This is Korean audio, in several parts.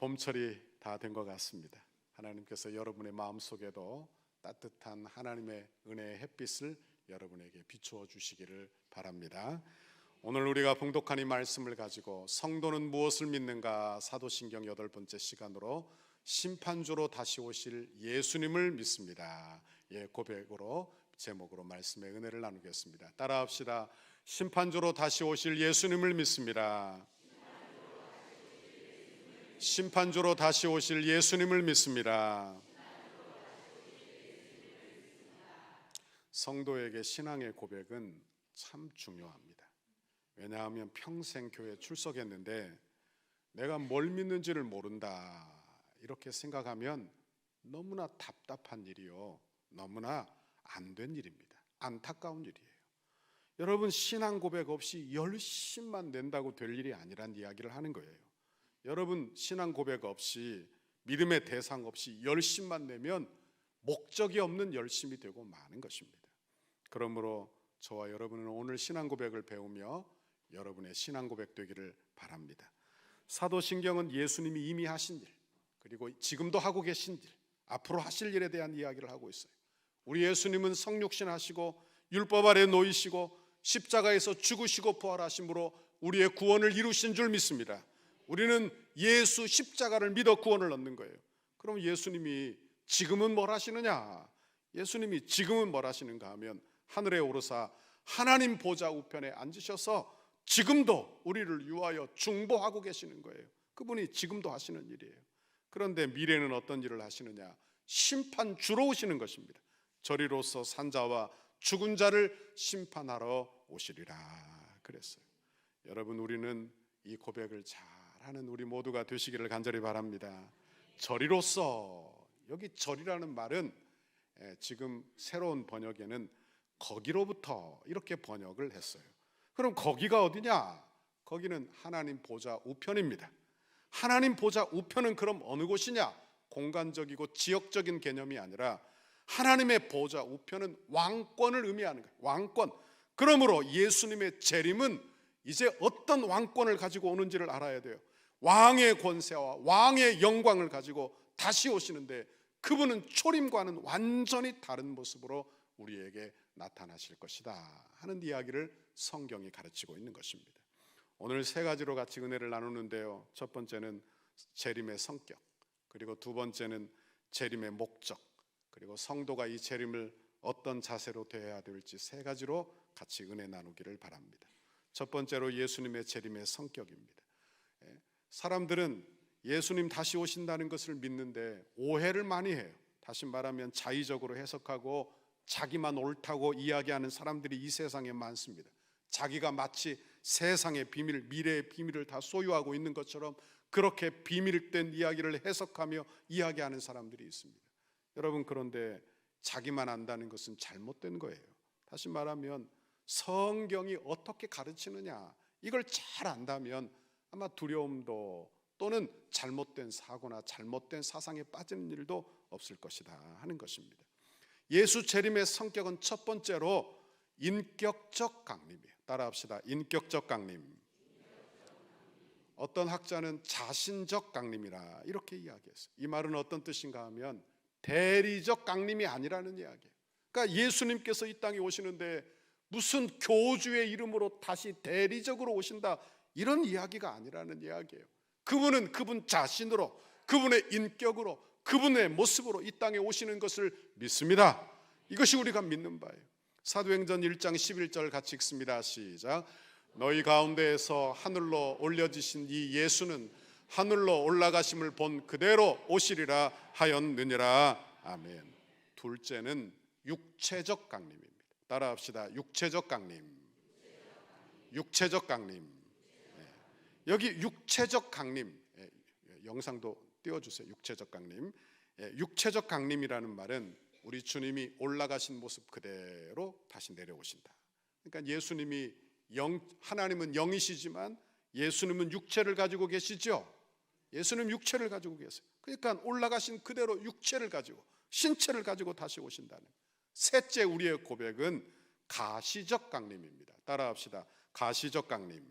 봄철이 다 된 것 같습니다. 하나님께서 여러분의 마음속에도 따뜻한 하나님의 은혜의 햇빛을 여러분에게 비추어 주시기를 바랍니다. 오늘 우리가 봉독한 이 말씀을 가지고 성도는 무엇을 믿는가, 사도신경 8번째 시간으로 심판주로 다시 오실 예수님을 믿습니다. 고백으로 제목으로 말씀의 은혜를 나누겠습니다. 따라합시다. 심판주로 다시 오실 예수님을 믿습니다. 심판주로 다시 오실 예수님을 믿습니다. 성도에게 신앙의 고백은 참 중요합니다. 왜냐하면 평생 교회에 출석했는데 내가 뭘 믿는지를 모른다 이렇게 생각하면 너무나 답답한 일이요, 너무나 안 된 일입니다. 안타까운 일이에요. 여러분, 신앙 고백 없이 열심만 낸다고 될 일이 아니란 이야기를 하는 거예요. 여러분, 신앙 고백 없이, 믿음의 대상 없이 열심만 내면 목적이 없는 열심이 되고 마는 것입니다. 그러므로 저와 여러분은 오늘 신앙 고백을 배우며 여러분의 신앙 고백 되기를 바랍니다. 사도신경은 예수님이 이미 하신 일, 그리고 지금도 하고 계신 일, 앞으로 하실 일에 대한 이야기를 하고 있어요. 우리 예수님은 성육신 하시고 율법 아래 놓이시고 십자가에서 죽으시고 부활하심으로 우리의 구원을 이루신 줄 믿습니다. 우리는 예수 십자가를 믿어 구원을 얻는 거예요. 그럼 예수님이 지금은 뭘 하시느냐? 예수님이 지금은 뭘 하시는가 하면 하늘에 오르사 하나님 보좌 우편에 앉으셔서 지금도 우리를 위하여 중보하고 계시는 거예요. 그분이 지금도 하시는 일이에요. 그런데 미래는 어떤 일을 하시느냐? 심판주로 오시는 것입니다. 저리로서 산자와 죽은 자를 심판하러 오시리라 그랬어요. 여러분, 우리는 이 고백을 잘하는 우리 모두가 되시기를 간절히 바랍니다. 저리로서, 여기 절이라는 말은 지금 새로운 번역에는 거기로부터 이렇게 번역을 했어요. 그럼 거기가 어디냐? 거기는 하나님 보좌 우편입니다. 하나님 보좌 우편은 그럼 어느 곳이냐? 공간적이고 지역적인 개념이 아니라 하나님의 보좌 우편은 왕권을 의미하는 거예요. 왕권. 그러므로 예수님의 재림은 이제 어떤 왕권을 가지고 오는지를 알아야 돼요. 왕의 권세와 왕의 영광을 가지고 다시 오시는데 그분은 초림과는 완전히 다른 모습으로 우리에게 나타나실 것이다 하는 이야기를 성경이 가르치고 있는 것입니다. 오늘 세 가지로 같이 은혜를 나누는데요, 첫 번째는 재림의 성격, 그리고 두 번째는 재림의 목적, 그리고 성도가 이 재림을 어떤 자세로 대해야 될지 세 가지로 같이 은혜 나누기를 바랍니다. 첫 번째로 예수님의 재림의 성격입니다. 사람들은 예수님 다시 오신다는 것을 믿는데 오해를 많이 해요. 다시 말하면 자의적으로 해석하고 자기만 옳다고 이야기하는 사람들이 이 세상에 많습니다. 자기가 마치 세상의 비밀, 미래의 비밀을 다 소유하고 있는 것처럼 그렇게 비밀된 이야기를 해석하며 이야기하는 사람들이 있습니다. 여러분, 그런데 자기만 안다는 것은 잘못된 거예요. 다시 말하면 성경이 어떻게 가르치느냐, 이걸 잘 안다면 아마 두려움도 또는 잘못된 사고나 잘못된 사상에 빠지는 일도 없을 것이다 하는 것입니다. 예수 재림의 성격은 첫 번째로 인격적 강림이에요. 따라합시다. 인격적 강림. 어떤 학자는 자신적 강림이라 이렇게 이야기했어요. 이 말은 어떤 뜻인가 하면 대리적 강림이 아니라는 이야기예요. 그러니까 예수님께서 이 땅에 오시는데 무슨 교주의 이름으로 다시 대리적으로 오신다, 이런 이야기가 아니라는 이야기예요. 그분은 그분 자신으로, 그분의 인격으로, 그분의 모습으로 이 땅에 오시는 것을 믿습니다. 이것이 우리가 믿는 바예요. 사도행전 1장 11절 같이 읽습니다. 시작. 너희 가운데에서 하늘로 올려지신 이 예수는 하늘로 올라가심을 본 그대로 오시리라 하였느니라. 아멘. 둘째는 육체적 강림입니다. 따라합시다. 육체적 강림. 육체적 강림. 여기 육체적 강림, 영상도 띄워주세요. 육체적 강림. 육체적 강림이라는 말은 우리 주님이 올라가신 모습 그대로 다시 내려오신다. 그러니까 예수님이 하나님은 영이시지만 예수님은 육체를 가지고 계시죠. 예수님 육체를 가지고 계세요. 그러니까 올라가신 그대로 육체를 가지고, 신체를 가지고 다시 오신다는. 셋째, 우리의 고백은 가시적 강림입니다. 따라합시다. 가시적 강림.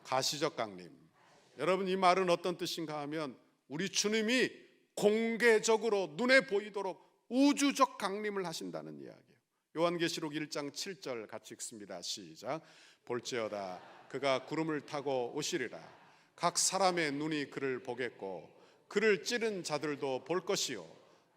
가시적 강림. 여러분, 이 말은 어떤 뜻인가 하면 우리 주님이 공개적으로 눈에 보이도록 우주적 강림을 하신다는 이야기예요. 요한계시록 1장 7절 같이 읽습니다. 시작. 볼지어다 그가 구름을 타고 오시리라. 각 사람의 눈이 그를 보겠고 그를 찌른 자들도 볼 것이요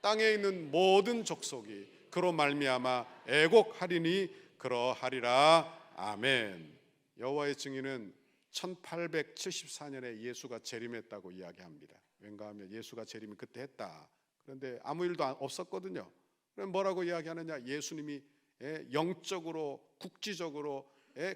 땅에 있는 모든 족속이 그로 말미암아 애곡하리니 그러하리라. 아멘. 여호와의 증인은 1874년에 예수가 재림했다고 이야기합니다. 왠가 하면 예수가 재림을 그때 했다. 그런데 아무 일도 없었거든요. 그럼 뭐라고 이야기하느냐? 예수님이 영적으로 국지적으로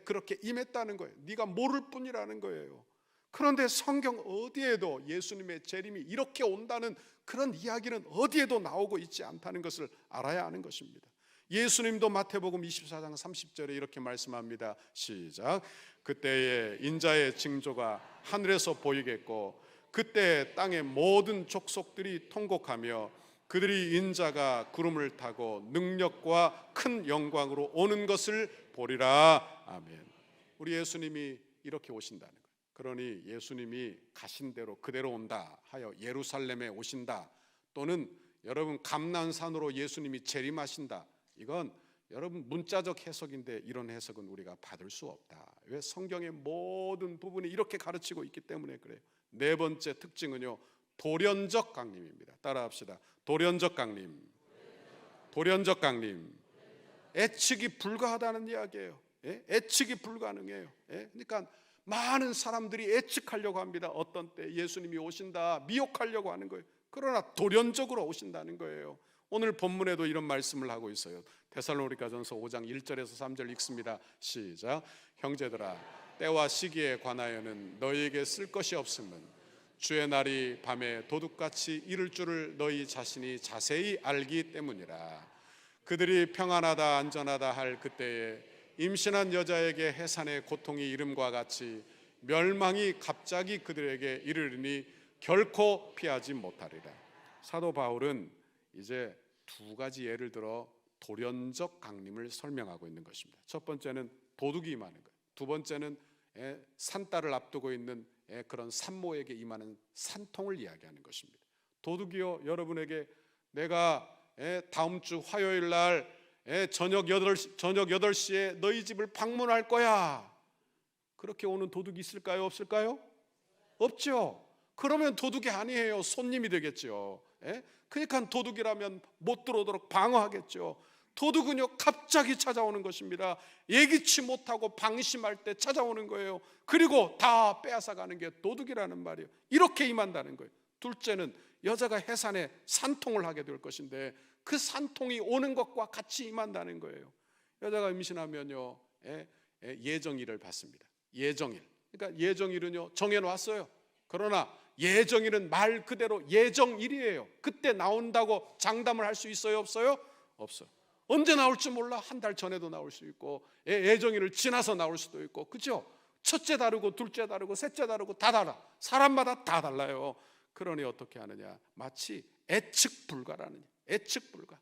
그렇게 임했다는 거예요. 네가 모를 뿐이라는 거예요. 그런데 성경 어디에도 예수님의 재림이 이렇게 온다는 그런 이야기는 어디에도 나오고 있지 않다는 것을 알아야 하는 것입니다. 예수님도 마태복음 24장 30절에 이렇게 말씀합니다. 시작. 그때에 인자의 징조가 하늘에서 보이겠고 그때 땅의 모든 족속들이 통곡하며 그들이 인자가 구름을 타고 능력과 큰 영광으로 오는 것을 보리라. 아멘. 우리 예수님이 이렇게 오신다는 거예요. 그러니 예수님이 가신 대로 그대로 온다 하여 예루살렘에 오신다, 또는 여러분 감난산으로 예수님이 재림하신다, 이건 여러분 문자적 해석인데 이런 해석은 우리가 받을 수 없다. 왜? 성경의 모든 부분이 이렇게 가르치고 있기 때문에 그래요. 네 번째 특징은요, 돌연적 강림입니다. 따라합시다. 돌연적 강림. 돌연적 강림. 예측이 불가하다는 이야기예요. 예측이 불가능해요. 그러니까 많은 사람들이 예측하려고 합니다. 어떤 때 예수님이 오신다 미혹하려고 하는 거예요. 그러나 돌연적으로 오신다는 거예요. 오늘 본문에도 이런 말씀을 하고 있어요. 데살로니가전서 5장 1절에서 3절 읽습니다. 시작. 형제들아, 때와 시기에 관하여는 너희에게 쓸 것이 없음은 주의 날이 밤에 도둑같이 이를 줄을 너희 자신이 자세히 알기 때문이라. 그들이 평안하다 안전하다 할 그때에 임신한 여자에게 해산의 고통이 이름과 같이 멸망이 갑자기 그들에게 이르리니 결코 피하지 못하리라. 사도 바울은 이제 두 가지 예를 들어 돌연적 강림을 설명하고 있는 것입니다. 첫 번째는 도둑이 임하는 거예요. 두 번째는 산딸을 앞두고 있는 그런 산모에게 임하는 산통을 이야기하는 것입니다. 도둑이요, 여러분에게 내가 다음 주 화요일 날 저녁 8시에 너희 집을 방문할 거야, 그렇게 오는 도둑이 있을까요? 없을까요? 없죠. 그러면 도둑이 아니에요. 손님이 되겠죠. 그러니까 도둑이라면 못 들어오도록 방어하겠죠. 도둑은요, 갑자기 찾아오는 것입니다. 예기치 못하고 방심할 때 찾아오는 거예요. 그리고 다 빼앗아가는 게 도둑이라는 말이에요. 이렇게 임한다는 거예요. 둘째는 여자가 해산에 산통을 하게 될 것인데 그 산통이 오는 것과 같이 임한다는 거예요. 여자가 임신하면요, 예정일을 받습니다. 예정일. 그러니까 예정일은요, 정해놨어요. 그러나 예정일은 말 그대로 예정일이에요. 그때 나온다고 장담을 할 수 있어요? 없어요? 없어요. 언제 나올지 몰라. 한 달 전에도 나올 수 있고 예정일을 지나서 나올 수도 있고, 그렇죠? 첫째 다르고 둘째 다르고 셋째 다르고 다 달라. 사람마다 다 달라요. 그러니 어떻게 하느냐? 마치 예측 불가라는, 예측 불가.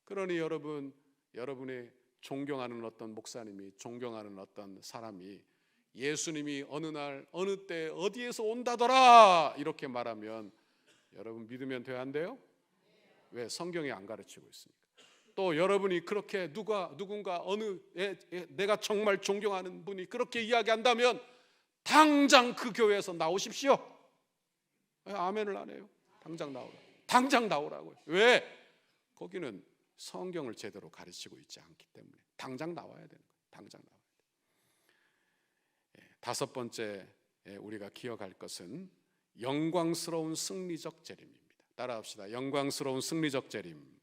그러니 여러분이 존경하는 어떤 목사님이, 존경하는 어떤 사람이 예수님이 어느 날 어느 때 어디에서 온다더라 이렇게 말하면 여러분 믿으면 돼요, 안 돼요? 왜? 성경이 안 가르치고 있으니까. 또 여러분이 그렇게 누군가 어느 내가 정말 존경하는 분이 그렇게 이야기한다면 당장 그 교회에서 나오십시오. 아멘을 안 해요? 당장 나오라고요. 왜? 거기는 성경을 제대로 가르치고 있지 않기 때문에 당장 나와야 되는 거예요. 당장 나와야 돼요. 다섯 번째 우리가 기억할 것은 영광스러운 승리적 재림입니다. 따라합시다. 영광스러운 승리적 재림.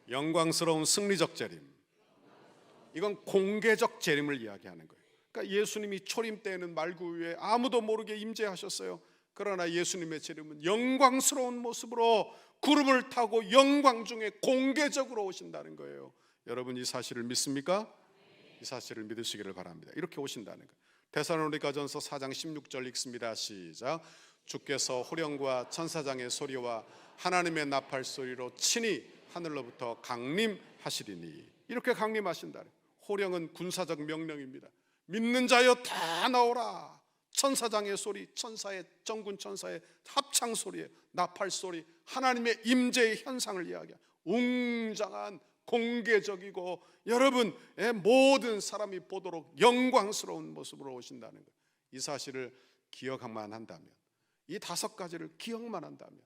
영광스러운 승리적 재림. 이건 공개적 재림을 이야기하는 거예요. 그러니까 예수님이 초림 때에는 말구 위에 아무도 모르게 임재하셨어요. 그러나 예수님의 재림은 영광스러운 모습으로 구름을 타고 영광 중에 공개적으로 오신다는 거예요. 여러분 이 사실을 믿습니까? 이 사실을 믿으시기를 바랍니다. 이렇게 오신다는 거예요. 데살로니가전서 4장 16절 읽습니다. 시작. 주께서 호령과 천사장의 소리와 하나님의 나팔 소리로 친히 하늘로부터 강림하시리니. 이렇게 강림하신다. 호령은 군사적 명령입니다. 믿는 자여 다 나오라. 천사장의 소리, 천사의 정군 천사의 합창 소리에 나팔 소리, 하나님의 임재의 현상을 이야기하는 웅장한 공개적이고 여러분의 모든 사람이 보도록 영광스러운 모습으로 오신다는 것. 이 사실을 기억만 한다면, 이 5가지를 기억만 한다면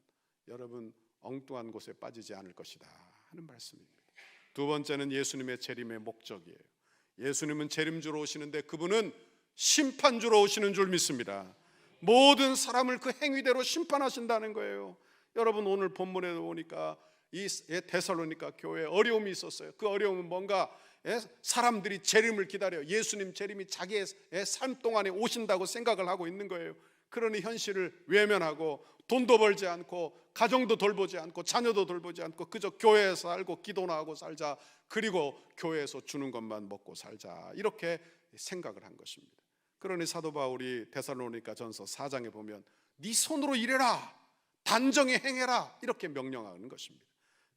여러분 엉뚱한 곳에 빠지지 않을 것이다 하는 말씀입니다. 두 번째는 예수님의 재림의 목적이에요. 예수님은 재림주로 오시는데 그분은 심판주로 오시는 줄 믿습니다. 모든 사람을 그 행위대로 심판하신다는 거예요. 여러분 오늘 본문에 보니까 이 데살로니가 교회에 어려움이 있었어요. 그 어려움은 뭔가 사람들이 재림을 기다려 예수님 재림이 자기의 삶 동안에 오신다고 생각을 하고 있는 거예요. 그러니 현실을 외면하고 돈도 벌지 않고 가정도 돌보지 않고 자녀도 돌보지 않고 그저 교회에서 살고 기도나 하고 살자, 그리고 교회에서 주는 것만 먹고 살자, 이렇게 생각을 한 것입니다. 그러니 사도 바울이 데살로니가 전서 4장에 보면 네 손으로 일해라, 단정히 행해라, 이렇게 명령하는 것입니다.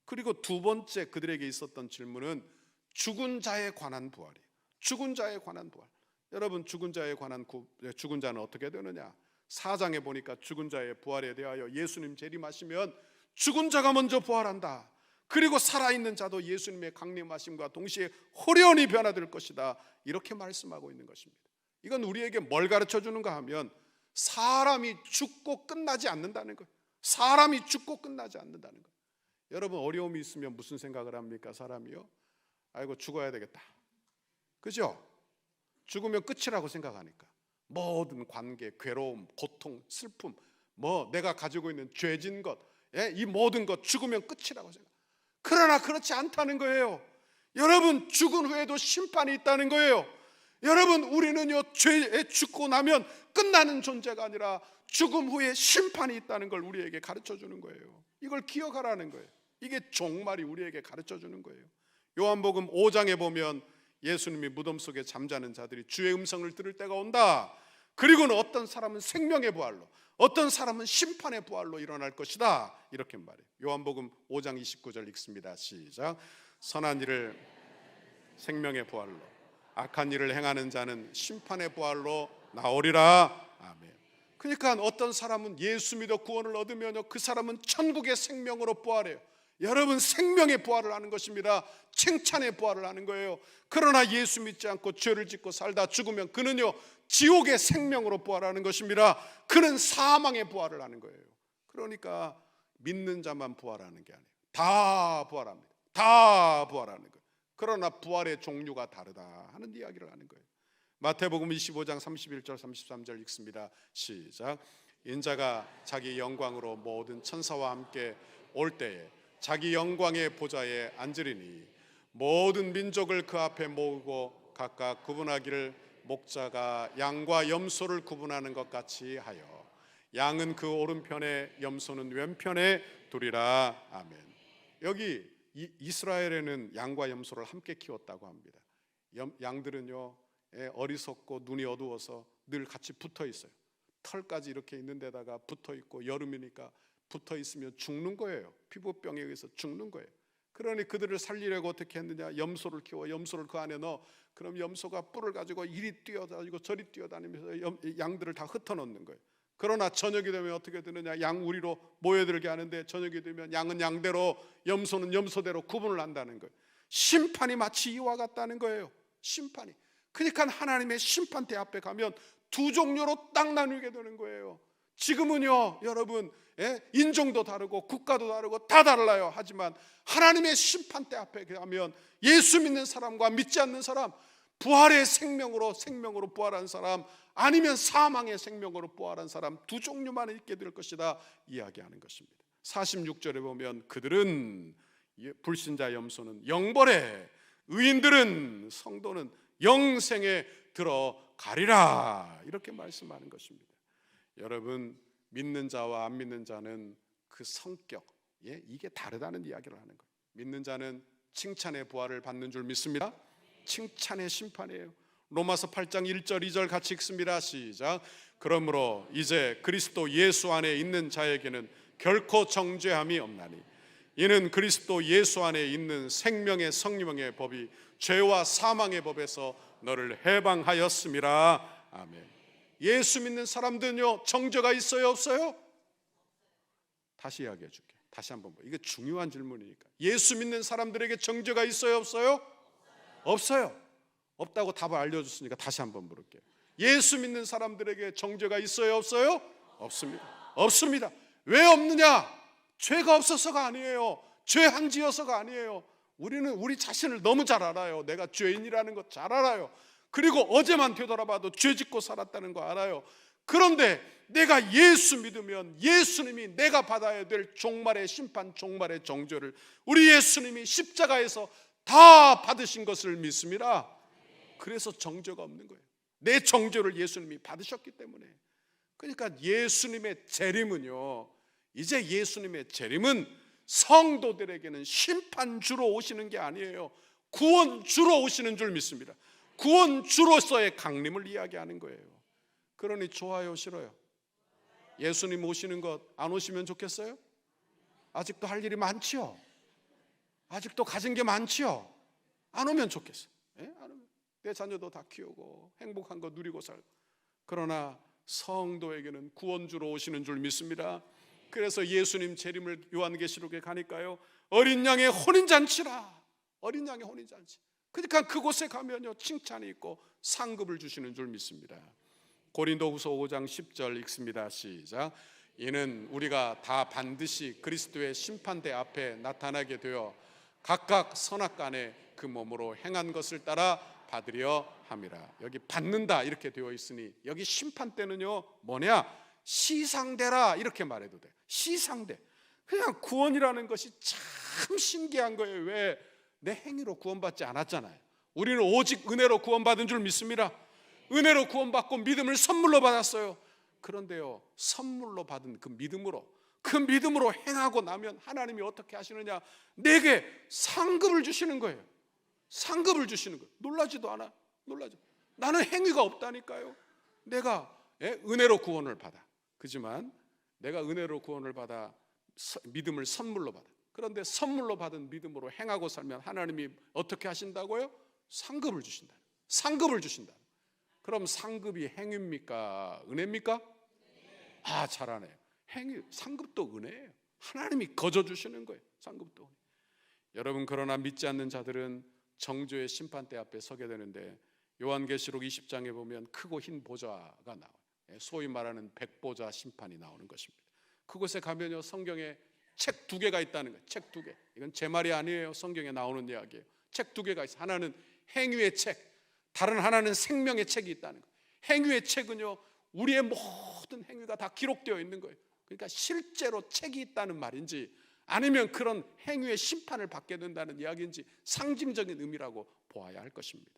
그리고 두 번째 그들에게 있었던 질문은 죽은 자에 관한 부활이에요. 죽은 자에 관한 부활. 여러분 죽은 자에 관한 죽은 자는 어떻게 되느냐? 4장에 보니까 죽은 자의 부활에 대하여 예수님 재림하시면 죽은 자가 먼저 부활한다. 그리고 살아있는 자도 예수님의 강림하심과 동시에 호련히 변화될 것이다, 이렇게 말씀하고 있는 것입니다. 이건 우리에게 뭘 가르쳐 주는가 하면 사람이 죽고 끝나지 않는다는 거예요. 사람이 죽고 끝나지 않는다는 거예요. 여러분 어려움이 있으면 무슨 생각을 합니까? 사람이요? 아이고 죽어야 되겠다, 그죠? 죽으면 끝이라고 생각하니까 모든 관계, 괴로움, 고통, 슬픔, 내가 가지고 있는 죄진 것, 이 모든 것 죽으면 끝이라고 생각. 그러나 그렇지 않다는 거예요. 여러분 죽은 후에도 심판이 있다는 거예요. 여러분 우리는요 죄에 죽고 나면 끝나는 존재가 아니라 죽음 후에 심판이 있다는 걸 우리에게 가르쳐 주는 거예요. 이걸 기억하라는 거예요. 이게 종말이 우리에게 가르쳐 주는 거예요. 요한복음 5장에 보면 예수님이 무덤 속에 잠자는 자들이 주의 음성을 들을 때가 온다. 그리고는 어떤 사람은 생명의 부활로, 어떤 사람은 심판의 부활로 일어날 것이다, 이렇게 말해요. 요한복음 5장 29절 읽습니다. 시작. 선한 일을 생명의 부활로, 악한 일을 행하는 자는 심판의 부활로 나오리라. 아멘. 그러니까 어떤 사람은 예수 믿어 구원을 얻으면요 그 사람은 천국의 생명으로 부활해요. 여러분 생명의 부활을 하는 것입니다. 칭찬의 부활을 하는 거예요. 그러나 예수 믿지 않고 죄를 짓고 살다 죽으면 그는요 지옥의 생명으로 부활하는 것입니다. 그는 사망의 부활을 하는 거예요. 그러니까 믿는 자만 부활하는 게 아니에요. 다 부활합니다. 다 부활하는 거예요. 그러나 부활의 종류가 다르다 하는 이야기를 하는 거예요. 마태복음 25장 31절 33절 읽습니다. 시작. 인자가 자기 영광으로 모든 천사와 함께 올 때에 자기 영광의 보좌에 앉으리니 모든 민족을 그 앞에 모으고 각각 구분하기를 목자가 양과 염소를 구분하는 것 같이 하여 양은 그 오른편에 염소는 왼편에 두리라. 아멘. 여기 이스라엘에는 양과 염소를 함께 키웠다고 합니다. 양들은요 어리석고 눈이 어두워서 늘 같이 붙어 있어요. 털까지 이렇게 있는 데다가 붙어 있고 여름이니까 붙어 있으면 죽는 거예요. 피부병에 의해서 죽는 거예요. 그러니 그들을 살리려고 어떻게 했느냐? 염소를 키워 염소를 그 안에 넣어. 그럼 염소가 뿔을 가지고 이리 뛰어다니고 저리 뛰어다니면서 양들을 다 흩어놓는 거예요. 그러나 저녁이 되면 어떻게 되느냐? 양 우리로 모여들게 하는데 저녁이 되면 양은 양대로 염소는 염소대로 구분을 한다는 거예요. 심판이 마치 이와 같다는 거예요. 심판이. 그러니까 하나님의 심판대 앞에 가면 두 종류로 딱 나누게 되는 거예요. 지금은요 여러분 인종도 다르고 국가도 다르고 다 달라요. 하지만 하나님의 심판대 앞에 가면 예수 믿는 사람과 믿지 않는 사람, 부활의 생명으로 부활한 사람, 아니면 사망의 생명으로 부활한 사람, 두 종류만 있게 될 것이다 이야기하는 것입니다. 46절에 보면 그들은 불신자 염소는 영벌에, 의인들은 성도는 영생에 들어가리라, 이렇게 말씀하는 것입니다. 여러분 믿는 자와 안 믿는 자는 그 성격, 이게 다르다는 이야기를 하는 거예요. 믿는 자는 칭찬의 부활을 받는 줄 믿습니다. 칭찬의 심판이에요. 로마서 8장 1절 2절 같이 읽습니다. 시작. 그러므로 이제 그리스도 예수 안에 있는 자에게는 결코 정죄함이 없나니 이는 그리스도 예수 안에 있는 생명의 성령의 법이 죄와 사망의 법에서 너를 해방하였음이라. 아멘. 예수 믿는 사람들은요 정죄가 있어요 없어요? 다시 이야기해 줄게. 다시 한번 봐. 이게 중요한 질문이니까. 예수 믿는 사람들에게 정죄가 있어요 없어요? 없어요. 없다고 답을 알려줬으니까 다시 한번 물을게요. 예수 믿는 사람들에게 정죄가 있어요 없어요? 없습니다. 없습니다. 왜 없느냐? 죄가 없어서가 아니에요. 죄 안 지어서가 아니에요. 우리는 우리 자신을 너무 잘 알아요. 내가 죄인이라는 것 잘 알아요. 그리고 어제만 되돌아봐도 죄 짓고 살았다는 거 알아요. 그런데 내가 예수 믿으면 예수님이 내가 받아야 될 종말의 심판, 종말의 정죄를 우리 예수님이 십자가에서 다 받으신 것을 믿습니다. 그래서 정죄가 없는 거예요. 내 정죄를 예수님이 받으셨기 때문에. 그러니까 예수님의 재림은요, 이제 예수님의 재림은 성도들에게는 심판주로 오시는 게 아니에요. 구원주로 오시는 줄 믿습니다. 구원주로서의 강림을 이야기하는 거예요. 그러니 좋아요 싫어요? 예수님 오시는 것 안 오시면 좋겠어요? 아직도 할 일이 많지요. 아직도 가진 게 많지요. 안 오면 좋겠어요. 안 오면 내 자녀도 다 키우고 행복한 거 누리고 살고. 그러나 성도에게는 구원주로 오시는 줄 믿습니다. 그래서 예수님 재림을 요한계시록에 가니까요, 어린 양의 혼인잔치라. 어린 양의 혼인잔치. 그러니까 그곳에 가면요 칭찬이 있고 상급을 주시는 줄 믿습니다. 고린도후서 5장 10절 읽습니다. 시작. 이는 우리가 다 반드시 그리스도의 심판대 앞에 나타나게 되어 각각 선악간에 그 몸으로 행한 것을 따라 받으려 함이라. 여기 받는다 이렇게 되어 있으니 여기 심판 때는요 뭐냐? 시상대라 이렇게 말해도 돼. 시상대. 그냥 구원이라는 것이 참 신기한 거예요. 왜? 내 행위로 구원받지 않았잖아요. 우리는 오직 은혜로 구원받은 줄 믿습니다. 은혜로 구원받고 믿음을 선물로 받았어요. 그런데요 선물로 받은 그 믿음으로 행하고 나면 하나님이 어떻게 하시느냐? 내게 상급을 주시는 거예요. 상급을 주시는 거예요. 놀라지도 않아. 놀라지. 나는 행위가 없다니까요. 내가 은혜로 구원을 받아. 그지만 내가 은혜로 구원을 받아 믿음을 선물로 받아. 그런데 선물로 받은 믿음으로 행하고 살면 하나님이 어떻게 하신다고요? 상급을 주신다. 상급을 주신다. 그럼 상급이 행위입니까? 은혜입니까? 아, 잘하네요. 행위, 상급도 은혜예요. 하나님이 거저 주시는 거예요. 상급도 은혜. 여러분, 그러나 믿지 않는 자들은 정죄의 심판대 앞에 서게 되는데 요한계시록 20장에 보면 크고 흰 보좌가 나와요. 소위 말하는 백보좌 심판이 나오는 것입니다. 그곳에 가면요 성경에 책 2개가 있다는 거예요. 책 2개. 이건 제 말이 아니에요. 성경에 나오는 이야기예요. 책 2개가 있어요. 하나는 행위의 책, 다른 하나는 생명의 책이 있다는 거예요. 행위의 책은요 우리의 모든 행위가 다 기록되어 있는 거예요. 그러니까 실제로 책이 있다는 말인지 아니면 그런 행위의 심판을 받게 된다는 이야기인지 상징적인 의미라고 보아야 할 것입니다.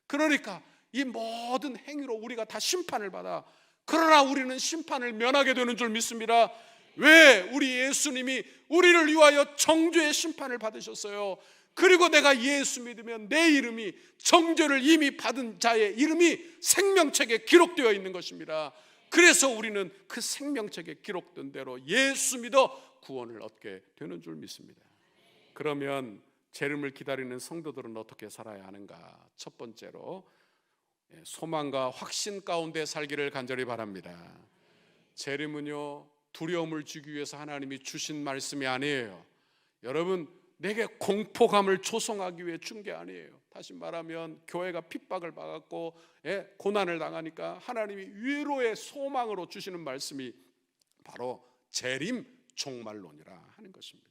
그러니까 이 모든 행위로 우리가 다 심판을 받아. 그러나 우리는 심판을 면하게 되는 줄 믿습니다. 왜? 우리 예수님이 우리를 위하여 정죄의 심판을 받으셨어요. 그리고 내가 예수 믿으면 내 이름이 정죄를 이미 받은 자의 이름이 생명책에 기록되어 있는 것입니다. 그래서 우리는 그 생명책에 기록된 대로 예수 믿어 구원을 얻게 되는 줄 믿습니다. 그러면 재림을 기다리는 성도들은 어떻게 살아야 하는가? 첫 번째로 소망과 확신 가운데 살기를 간절히 바랍니다. 재림은요 두려움을 주기 위해서 하나님이 주신 말씀이 아니에요. 여러분, 내게 공포감을 조성하기 위해 준 게 아니에요. 다시 말하면 교회가 핍박을 받았고 고난을 당하니까 하나님이 위로의 소망으로 주시는 말씀이 바로 재림 종말론이라 하는 것입니다.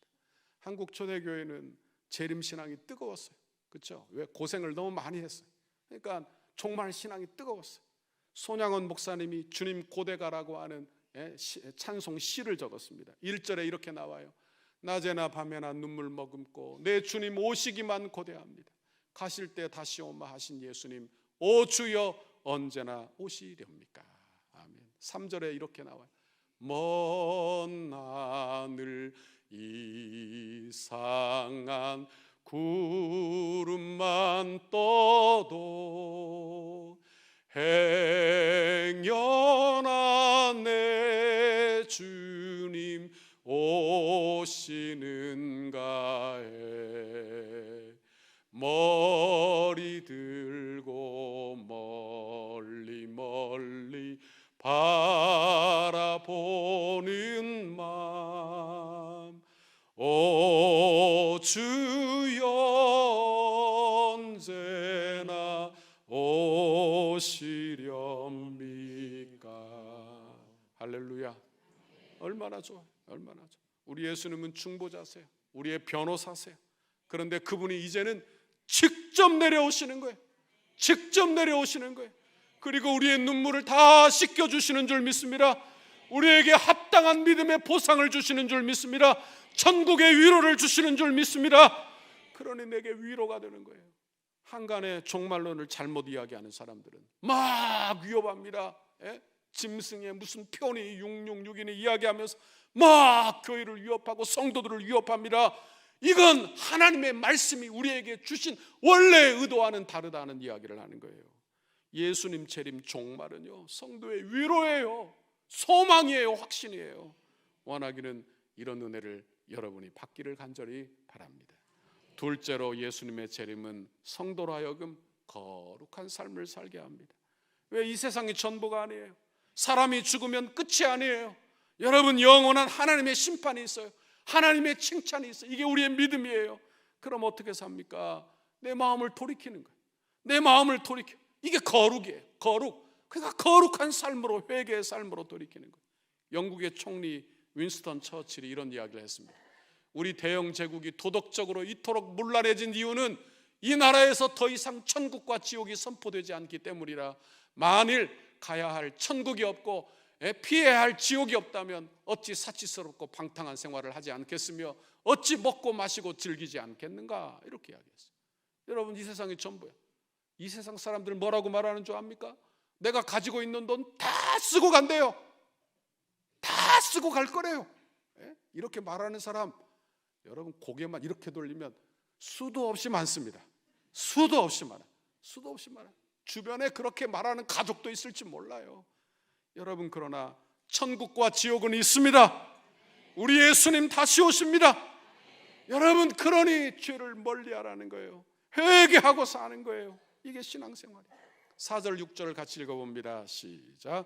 한국 초대교회는 재림 신앙이 뜨거웠어요. 그렇죠? 왜? 고생을 너무 많이 했어요. 그러니까 종말 신앙이 뜨거웠어요. 손양원 목사님이 주님 고대가라고 하는 찬송 시를 적었습니다. 1절에 이렇게 나와요. 낮에나 밤에나 눈물 머금고 내 주님 오시기만 고대합니다. 가실 때 다시 오마 하신 예수님, 오 주여 언제나 오시렵니까? 아멘. 3절에 이렇게 나와요. 먼 하늘 이상한 구름만 떠도 행여나 내 주님 오시는가에 머리 들고 멀리 멀리 모든 맘 오 주여 언제나 오시렵니까. 할렐루야. 얼마나 좋아요. 얼마나 좋아요. 우리 예수님은 중보자세요. 우리의 변호사세요. 그런데 그분이 이제는 직접 내려오시는 거예요. 직접 내려오시는 거예요. 그리고 우리의 눈물을 다 씻겨주시는 줄 믿습니다. 우리에게 합당한 믿음의 보상을 주시는 줄 믿습니다. 천국의 위로를 주시는 줄 믿습니다. 그러니 내게 위로가 되는 거예요. 한간에 종말론을 잘못 이야기하는 사람들은 막 위협합니다. 짐승의 무슨 편이 666이니 이야기하면서 막 교회를 위협하고 성도들을 위협합니다. 이건 하나님의 말씀이 우리에게 주신 원래의 의도와는 다르다는 이야기를 하는 거예요. 예수님 재림 종말은요, 성도의 위로예요. 소망이에요. 확신이에요. 원하기는 이런 은혜를 여러분이 받기를 간절히 바랍니다. 둘째로 예수님의 재림은 성도로 하여금 거룩한 삶을 살게 합니다. 왜? 이 세상이 전부가 아니에요. 사람이 죽으면 끝이 아니에요. 여러분, 영원한 하나님의 심판이 있어요. 하나님의 칭찬이 있어요. 이게 우리의 믿음이에요. 그럼 어떻게 삽니까? 내 마음을 돌이키는 거예요. 내 마음을 돌이켜. 이게 거룩이에요. 거룩. 그러니까 거룩한 삶으로, 회개의 삶으로 돌이키는 거예요. 영국의 총리 윈스턴 처칠이 이런 이야기를 했습니다. 우리 대영 제국이 도덕적으로 이토록 문란해진 이유는 이 나라에서 더 이상 천국과 지옥이 선포되지 않기 때문이라. 만일 가야 할 천국이 없고 피해야 할 지옥이 없다면 어찌 사치스럽고 방탕한 생활을 하지 않겠으며 어찌 먹고 마시고 즐기지 않겠는가. 이렇게 이야기했어요. 여러분, 이 세상이 전부야. 이 세상 사람들 뭐라고 말하는 줄 압니까? 내가 가지고 있는 돈 다 쓰고 간대요. 다 쓰고 갈 거래요. 이렇게 말하는 사람, 여러분 고개만 이렇게 돌리면 수도 없이 많습니다. 수도 없이 많아. 수도 없이 많아. 주변에 그렇게 말하는 가족도 있을지 몰라요. 여러분, 그러나 천국과 지옥은 있습니다. 우리 예수님 다시 오십니다. 여러분, 그러니 죄를 멀리하라는 거예요. 회개하고 사는 거예요. 이게 신앙생활이에요. 4절 6절을 같이 읽어봅니다. 시작.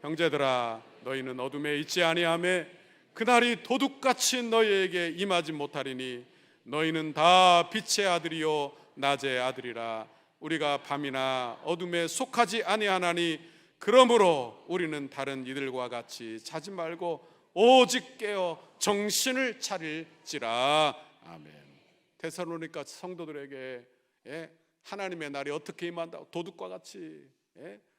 형제들아, 너희는 어둠에 있지 아니하며 그날이 도둑같이 너희에게 임하지 못하리니 너희는 다 빛의 아들이요 낮의 아들이라. 우리가 밤이나 어둠에 속하지 아니하나니 그러므로 우리는 다른 이들과 같이 자지 말고 오직 깨어 정신을 차릴지라. 아멘. 데살로니가 성도들에게 하나님의 날이 어떻게 임한다고? 도둑과 같이,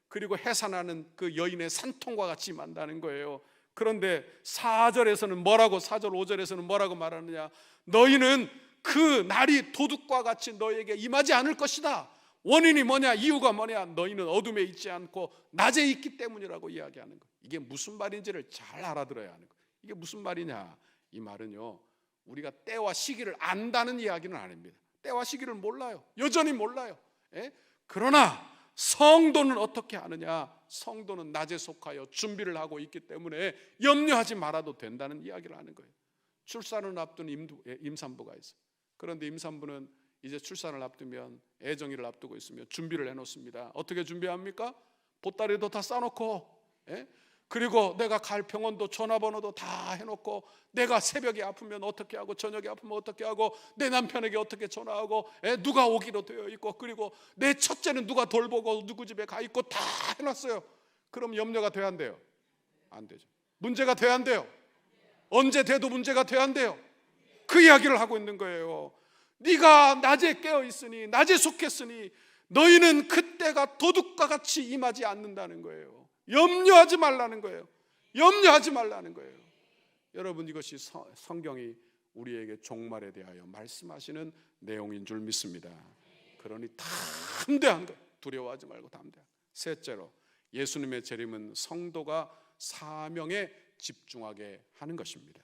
그리고 해산하는 그 여인의 산통과 같이 임한다는 거예요. 그런데 4절에서는 뭐라고, 4절 5절에서는 뭐라고 말하느냐? 너희는 그 날이 도둑과 같이 너희에게 임하지 않을 것이다. 원인이 뭐냐? 이유가 뭐냐? 너희는 어둠에 있지 않고 낮에 있기 때문이라고 이야기하는 거예요. 이게 무슨 말인지를 잘 알아들어야 하는 거예요. 이게 무슨 말이냐? 이 말은요, 우리가 때와 시기를 안다는 이야기는 아닙니다. 때와 시기를 몰라요. 여전히 몰라요. 그러나 성도는 어떻게 하느냐? 성도는 낮에 속하여 준비를 하고 있기 때문에 염려하지 말아도 된다는 이야기를 하는 거예요. 출산을 앞둔 임산부가 있어요. 그런데 임산부는 이제 출산을 앞두면, 애정일을 앞두고 있으면 준비를 해놓습니다. 어떻게 준비합니까? 보따리도 다 싸놓고, 그리고 내가 갈 병원도 전화번호도 다 해놓고, 내가 새벽에 아프면 어떻게 하고, 저녁에 아프면 어떻게 하고, 내 남편에게 어떻게 전화하고, 누가 오기로 되어 있고, 그리고 내 첫째는 누가 돌보고 누구 집에 가 있고 다 해놨어요. 그럼 염려가 돼야 안 돼요? 안 되죠. 문제가 돼야 안 돼요? 언제 돼도 문제가 돼야 안 돼요? 그 이야기를 하고 있는 거예요. 네가 낮에 깨어 있으니, 낮에 속했으니 너희는 그때가 도둑과 같이 임하지 않는다는 거예요. 염려하지 말라는 거예요. 염려하지 말라는 거예요. 여러분, 이것이 성경이 우리에게 종말에 대하여 말씀하시는 내용인 줄 믿습니다. 그러니 담대한 거예요. 두려워하지 말고 담대한. 셋째로, 예수님의 재림은 성도가 사명에 집중하게 하는 것입니다.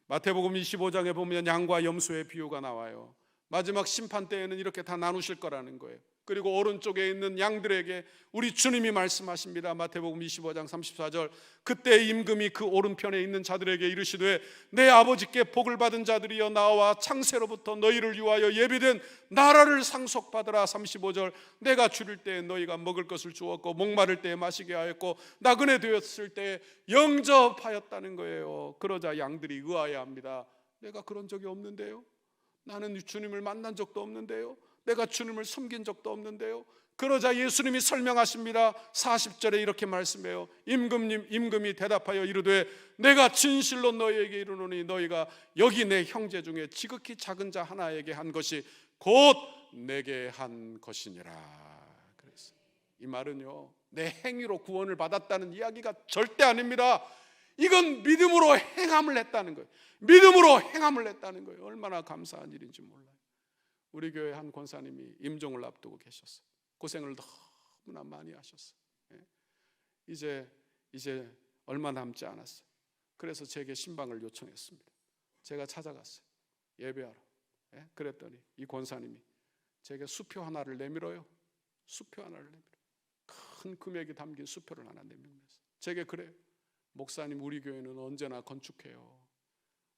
마태복음 25장에 보면 양과 염소의 비유가 나와요. 마지막 심판 때에는 이렇게 다 나누실 거라는 거예요. 그리고 오른쪽에 있는 양들에게 우리 주님이 말씀하십니다. 마태복음 25장 34절, 그때 임금이 그 오른편에 있는 자들에게 이르시되 내 아버지께 복을 받은 자들이여 나와 창세로부터 너희를 위하여 예비된 나라를 상속받으라. 35절, 내가 줄일 때에 너희가 먹을 것을 주었고 목마를 때에 마시게 하였고 나그네 되었을 때에 영접하였다는 거예요. 그러자 양들이 의아해합니다. 내가 그런 적이 없는데요, 나는 주님을 만난 적도 없는데요, 내가 주님을 섬긴 적도 없는데요. 그러자 예수님이 설명하십니다. 40절에 이렇게 말씀해요. 임금이 대답하여 이르되 내가 진실로 너희에게 이르노니 너희가 여기 내 형제 중에 지극히 작은 자 하나에게 한 것이 곧 내게 한 것이니라. 그래서 이 말은요, 내 행위로 구원을 받았다는 이야기가 절대 아닙니다. 이건 믿음으로 행함을 했다는 거예요. 믿음으로 행함을 했다는 거예요. 얼마나 감사한 일인지 몰라요. 우리 교회 한 권사님이 임종을 앞두고 계셨어요. 고생을 너무나 많이 하셨어요. 이제 얼마 남지 않았어요. 그래서 제게 신방을 요청했습니다. 제가 찾아갔어요. 예배하러. 그랬더니 이 권사님이 제게 수표 하나를 내밀어요. 수표 하나를 내밀어요. 큰 금액이 담긴 수표를 하나 내밀면서 제게 그래요. 목사님, 우리 교회는 언제나 건축해요.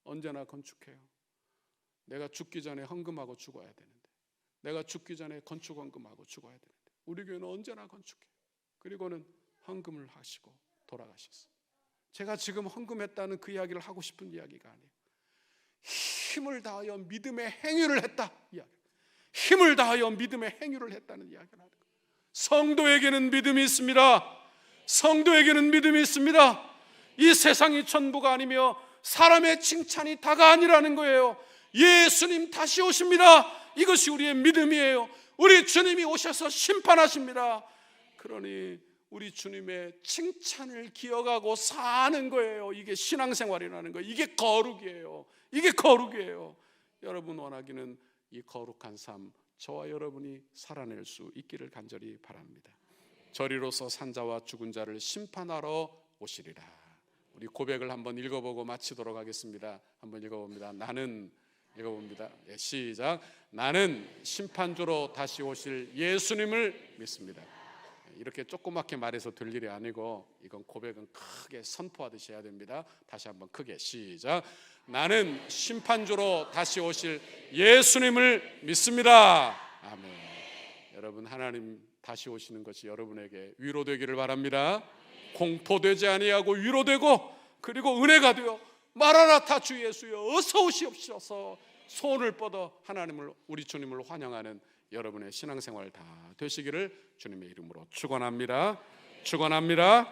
언제나 건축해요. 내가 죽기 전에 헌금하고 죽어야 되는데, 내가 죽기 전에 건축 헌금하고 죽어야 되는데 우리 교회는 언제나 건축해요. 그리고는 헌금을 하시고 돌아가셨어요. 제가 지금 헌금했다는 그 이야기를 하고 싶은 이야기가 아니에요. 힘을 다하여 믿음의 행위를 했다 이야기. 힘을 다하여 믿음의 행위를 했다는 이야기를 하는 거예요. 성도에게는 믿음이 있습니다. 성도에게는 믿음이 있습니다. 이 세상이 전부가 아니며 사람의 칭찬이 다가 아니라는 거예요. 예수님 다시 오십니다. 이것이 우리의 믿음이에요. 우리 주님이 오셔서 심판하십니다. 그러니 우리 주님의 칭찬을 기억하고 사는 거예요. 이게 신앙생활이라는 거예요. 이게 거룩이에요. 이게 거룩이에요. 여러분 원하기는 이 거룩한 삶, 저와 여러분이 살아낼 수 있기를 간절히 바랍니다. 저리로서 산 자와 죽은 자를 심판하러 오시리라. 우리 고백을 한번 읽어보고 마치도록 하겠습니다. 한번 읽어봅니다. 읽어봅니다. 시작. 나는 심판주로 다시 오실 예수님을 믿습니다. 이렇게 조그맣게 말해서 될 일이 아니고 이건 고백은 크게 선포하듯이 해야 됩니다. 다시 한번 크게 시작. 나는 심판주로 다시 오실 예수님을 믿습니다. 아멘. 여러분, 하나님 다시 오시는 것이 여러분에게 위로되기를 바랍니다. 공포되지 아니하고 위로되고, 그리고 은혜가 되어 마라나타 주 예수여 어서 오시옵소서 손을 뻗어 하나님을, 우리 주님을 환영하는 여러분의 신앙생활 다 되시기를 주님의 이름으로 축원합니다. 축원합니다.